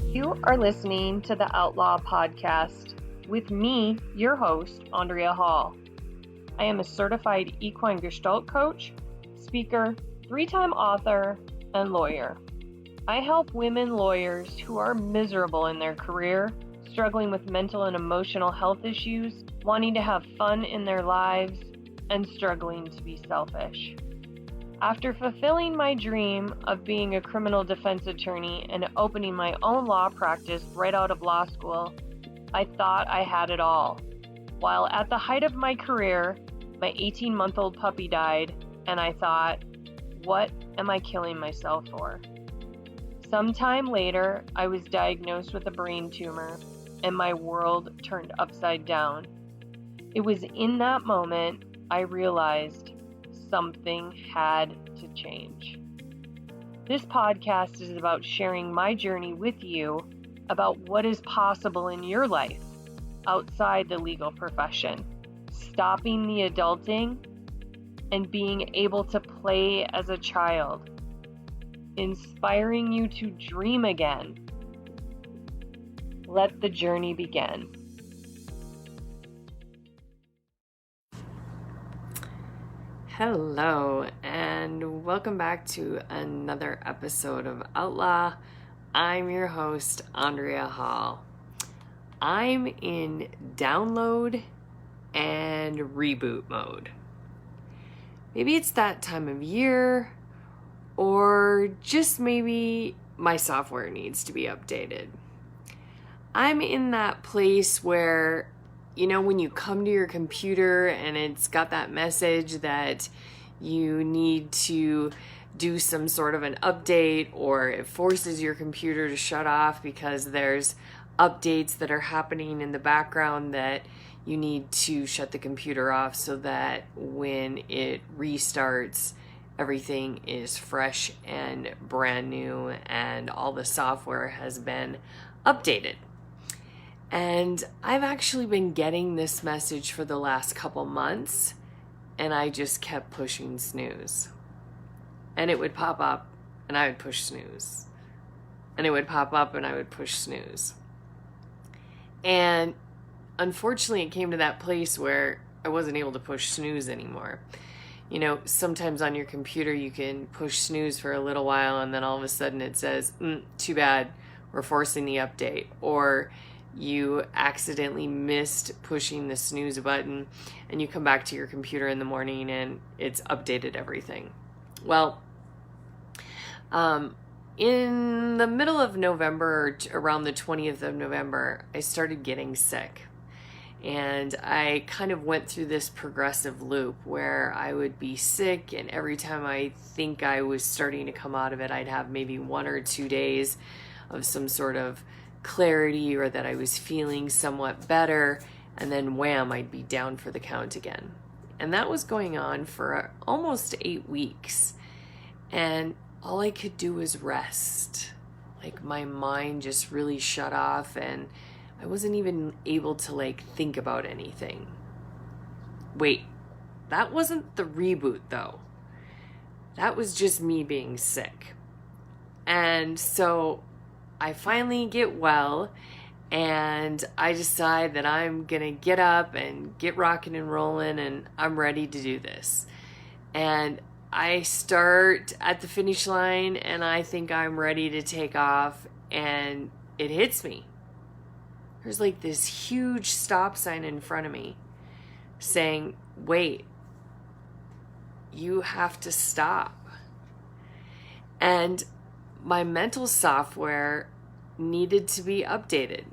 You are listening to the Outlaw Podcast with me, your host, Andrea Hall. I am a certified equine gestalt coach, speaker, 3-time author, and lawyer. I help women lawyers who are miserable in their career, struggling with mental and emotional health issues, wanting to have fun in their lives, and struggling to be selfish. After fulfilling my dream of being a criminal defense attorney and opening my own law practice right out of law school, I thought I had it all. While at the height of my career, my 18-month-old puppy died, and I thought, what am I killing myself for? Sometime later, I was diagnosed with a brain tumor, and my world turned upside down. It was in that moment I realized something had to change. This podcast is about sharing my journey with you about what is possible in your life outside the legal profession, stopping the adulting, and being able to play as a child, inspiring you to dream again. Let the journey begin. Hello, and welcome back to another episode of Outlaw. I'm your host, Andrea Hall. I'm in download and reboot mode. Maybe it's that time of year, or just maybe my software needs to be updated. I'm in that place where, you know, when you come to your computer and it's got that message that you need to do some sort of an update, or it forces your computer to shut off because there's updates that are happening in the background that you need to shut the computer off so that when it restarts, everything is fresh and brand new and all the software has been updated. And I've actually been getting this message for the last couple months, and I just kept pushing snooze. And it would pop up, and I would push snooze. And it would pop up, and I would push snooze. And unfortunately, it came to that place where I wasn't able to push snooze anymore. You know, sometimes on your computer, you can push snooze for a little while, and then all of a sudden it says, too bad, we're forcing the update. Or you accidentally missed pushing the snooze button, and you come back to your computer in the morning and it's updated everything. Well, in the middle of November, around the 20th of November, I started getting sick. And I kind of went through this progressive loop where I would be sick, and every time I think I was starting to come out of it, I'd have maybe 1 or 2 days of some sort of clarity, or that I was feeling somewhat better, and then wham, I'd be down for the count again. And that was going on for almost 8 weeks. And all I could do was rest. Like, my mind just really shut off, and I wasn't even able to think about anything. Wait, that wasn't the reboot though. That was just me being sick. And so I finally get well, and I decide that I'm gonna get up and get rocking and rolling, and I'm ready to do this. And I start at the finish line, and I think I'm ready to take off, and it hits me. There's this huge stop sign in front of me saying, wait, you have to stop. And my mental software needed to be updated.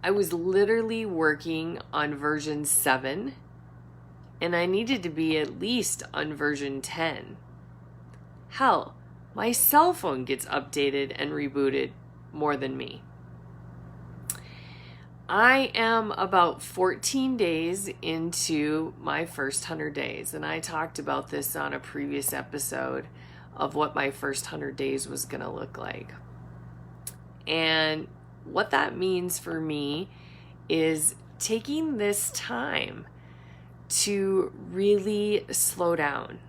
I was literally working on version 7, and I needed to be at least on version 10. Hell, my cell phone gets updated and rebooted more than me. I am about 14 days into my first 100 days, and I talked about this on a previous episode of what my first 100 days was going to look like. And what that means for me is taking this time to really slow down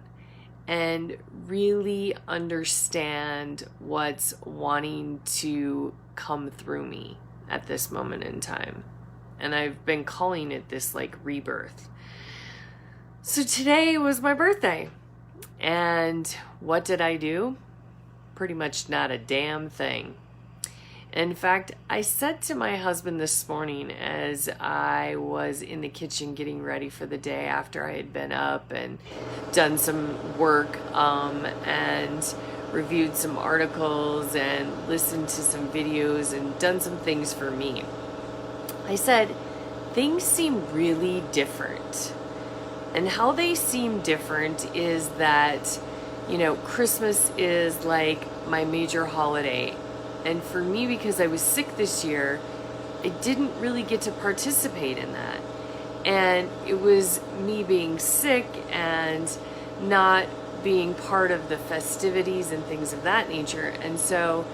and really understand what's wanting to come through me at this moment in time. And I've been calling it this like rebirth. So today was my birthday. And what did I do? Pretty much not a damn thing. In fact, I said to my husband this morning as I was in the kitchen getting ready for the day after I had been up and done some work and reviewed some articles and listened to some videos and done some things for me. I said, things seem really different. And how they seem different is that, Christmas is like my major holiday. And for me, because I was sick this year, I didn't really get to participate in that. And it was me being sick and not being part of the festivities and things of that nature. And so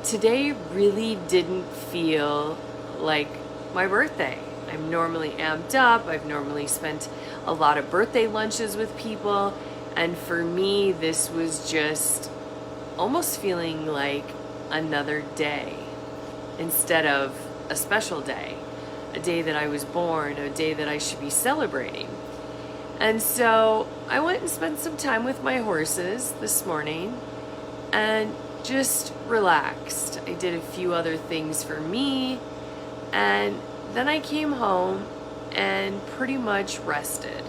today really didn't feel like my birthday. I'm normally amped up. I've normally spent a lot of birthday lunches with people. And for me, this was just almost feeling like another day instead of a special day, a day that I was born, a day that I should be celebrating. And so I went and spent some time with my horses this morning and just relaxed. I did a few other things for me, and then I came home and pretty much rested.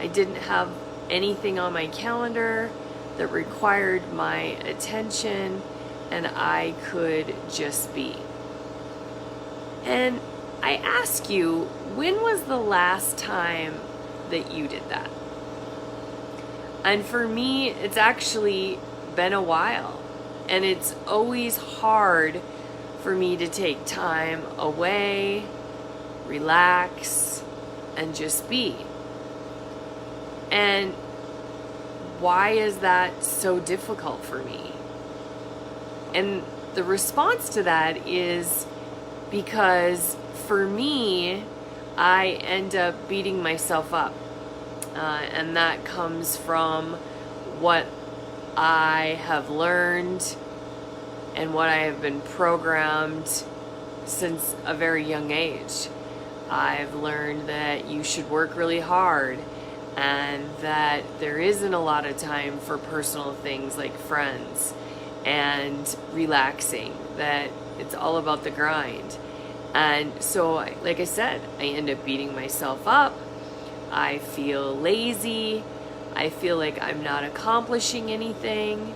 I didn't have anything on my calendar that required my attention, and I could just be. And I ask you, when was the last time that you did that? And for me, it's actually been a while. And it's always hard for me to take time away, relax, and just be. And why is that so difficult for me? And the response to that is because for me, I end up beating myself up. And that comes from what I have learned and what I have been programmed since a very young age. I've learned that you should work really hard and that there isn't a lot of time for personal things like friends and relaxing, that it's all about the grind. And so, like I said, I end up beating myself up. I feel lazy. I feel like I'm not accomplishing anything.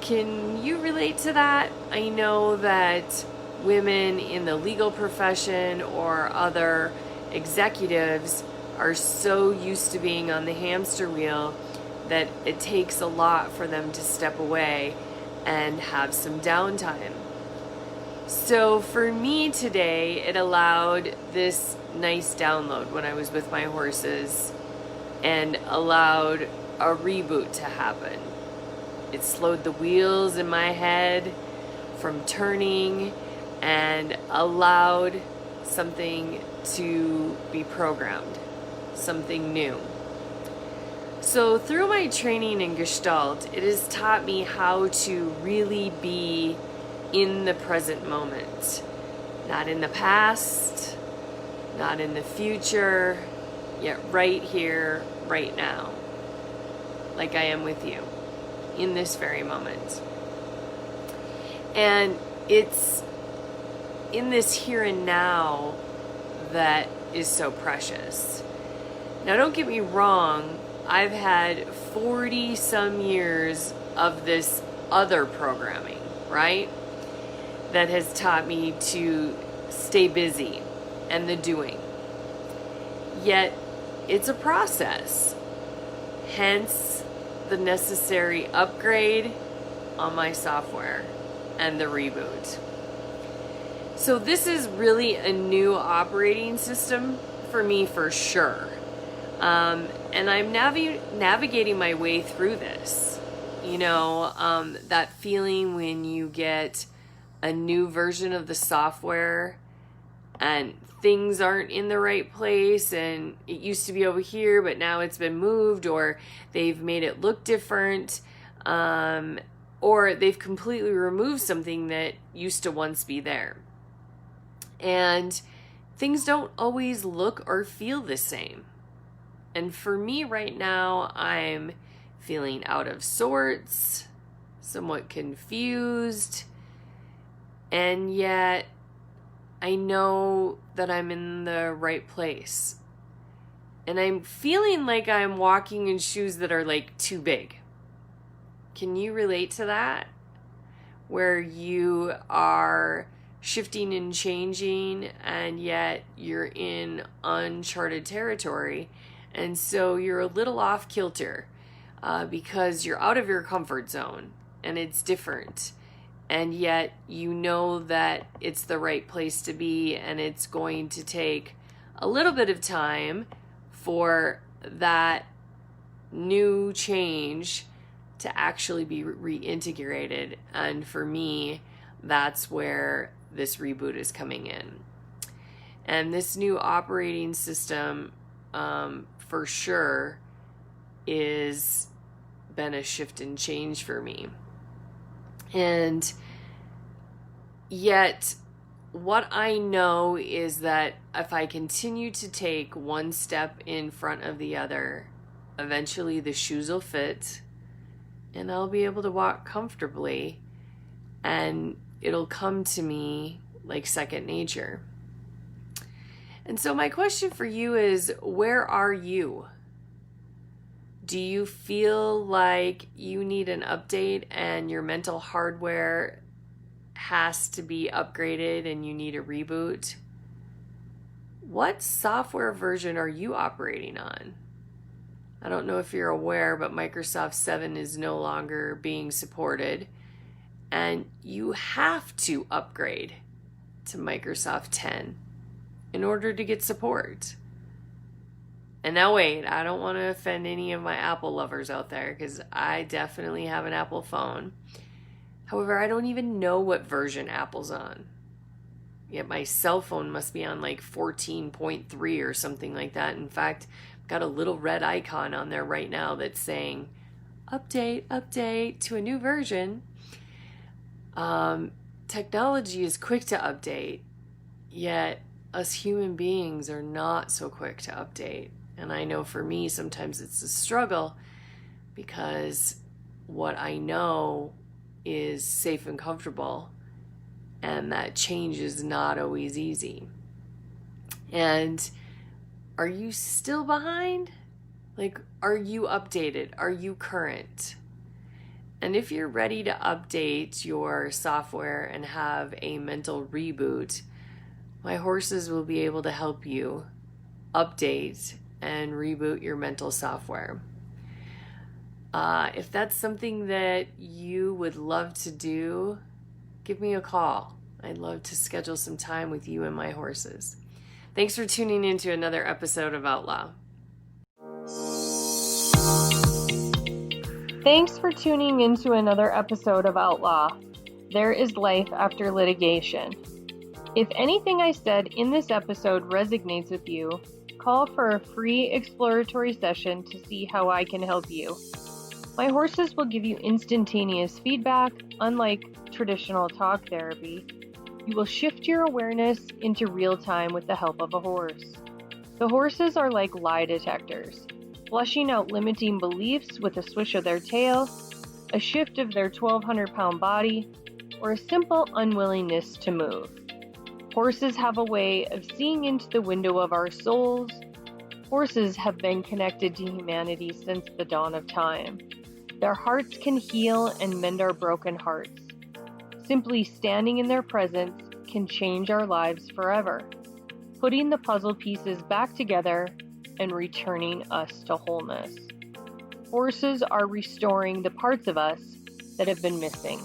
Can you relate to that? I know that women in the legal profession or other executives are so used to being on the hamster wheel that it takes a lot for them to step away and have some downtime. So for me today, it allowed this nice download when I was with my horses and allowed a reboot to happen. It slowed the wheels in my head from turning and allowed something to be programmed, something new. So through my training in Gestalt, it has taught me how to really be in the present moment. Not in the past, not in the future, yet right here, right now. Like I am with you, in this very moment. And it's in this here and now that is so precious. Now don't get me wrong, I've had 40 some years of this other programming, right? That has taught me to stay busy and the doing. Yet it's a process. Hence the necessary upgrade on my software and the reboot. So this is really a new operating system for me for sure. And I'm navigating my way through this. That feeling when you get a new version of the software and things aren't in the right place, and it used to be over here, but now it's been moved, or they've made it look different, or they've completely removed something that used to once be there. And things don't always look or feel the same. And for me right now, I'm feeling out of sorts, somewhat confused, and yet I know that I'm in the right place. And I'm feeling like I'm walking in shoes that are like too big. Can you relate to that? Where you are shifting and changing, and yet you're in uncharted territory. And so you're a little off kilter because you're out of your comfort zone and it's different. And yet you know that it's the right place to be, and it's going to take a little bit of time for that new change to actually be reintegrated. And for me, that's where this reboot is coming in. And this new operating system, for sure, is been a shift and change for me. And yet, what I know is that if I continue to take one step in front of the other, eventually the shoes will fit and I'll be able to walk comfortably, and it'll come to me like second nature. And so my question for you is, where are you? Do you feel like you need an update and your mental hardware has to be upgraded and you need a reboot? What software version are you operating on? I don't know if you're aware, but Microsoft 7 is no longer being supported, and you have to upgrade to Microsoft 10 in order to get support. And now wait, I don't want to offend any of my Apple lovers out there, because I definitely have an Apple phone. However, I don't even know what version Apple's on. Yet my cell phone must be on like 14.3 or something like that. In fact, I've got a little red icon on there right now that's saying, update to a new version. Technology is quick to update, yet us human beings are not so quick to update. And I know for me, sometimes it's a struggle, because what I know is safe and comfortable, and that change is not always easy. And are you still behind? Like, are you updated? Are you current? And if you're ready to update your software and have a mental reboot, my horses will be able to help you update and reboot your mental software. If that's something that you would love to do, give me a call. I'd love to schedule some time with you and my horses. Thanks for tuning in to another episode of Outlaw. Thanks for tuning into another episode of Outlaw. There is life after litigation. If anything I said in this episode resonates with you, call for a free exploratory session to see how I can help you. My horses will give you instantaneous feedback. Unlike traditional talk therapy, you will shift your awareness into real time with the help of a horse. The horses are like lie detectors, flushing out limiting beliefs with a swish of their tail, a shift of their 1,200-pound body, or a simple unwillingness to move. Horses have a way of seeing into the window of our souls. Horses have been connected to humanity since the dawn of time. Their hearts can heal and mend our broken hearts. Simply standing in their presence can change our lives forever, putting the puzzle pieces back together and returning us to wholeness. Horses are restoring the parts of us that have been missing.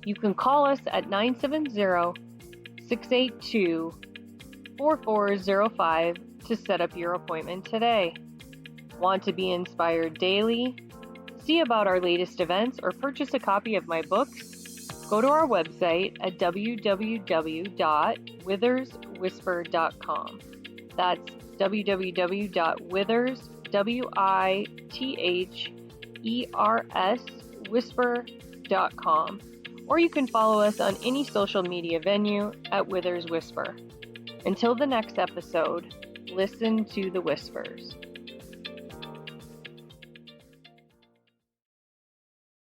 You can call us at 970-682-4405 to set up your appointment today. Want to be inspired daily? See about our latest events or purchase a copy of my books? go to our website at www.witherswhisper.com. That's www.witherswhisper.com. Or you can follow us on any social media venue at Withers Whisper. Until the next episode, listen to the whispers.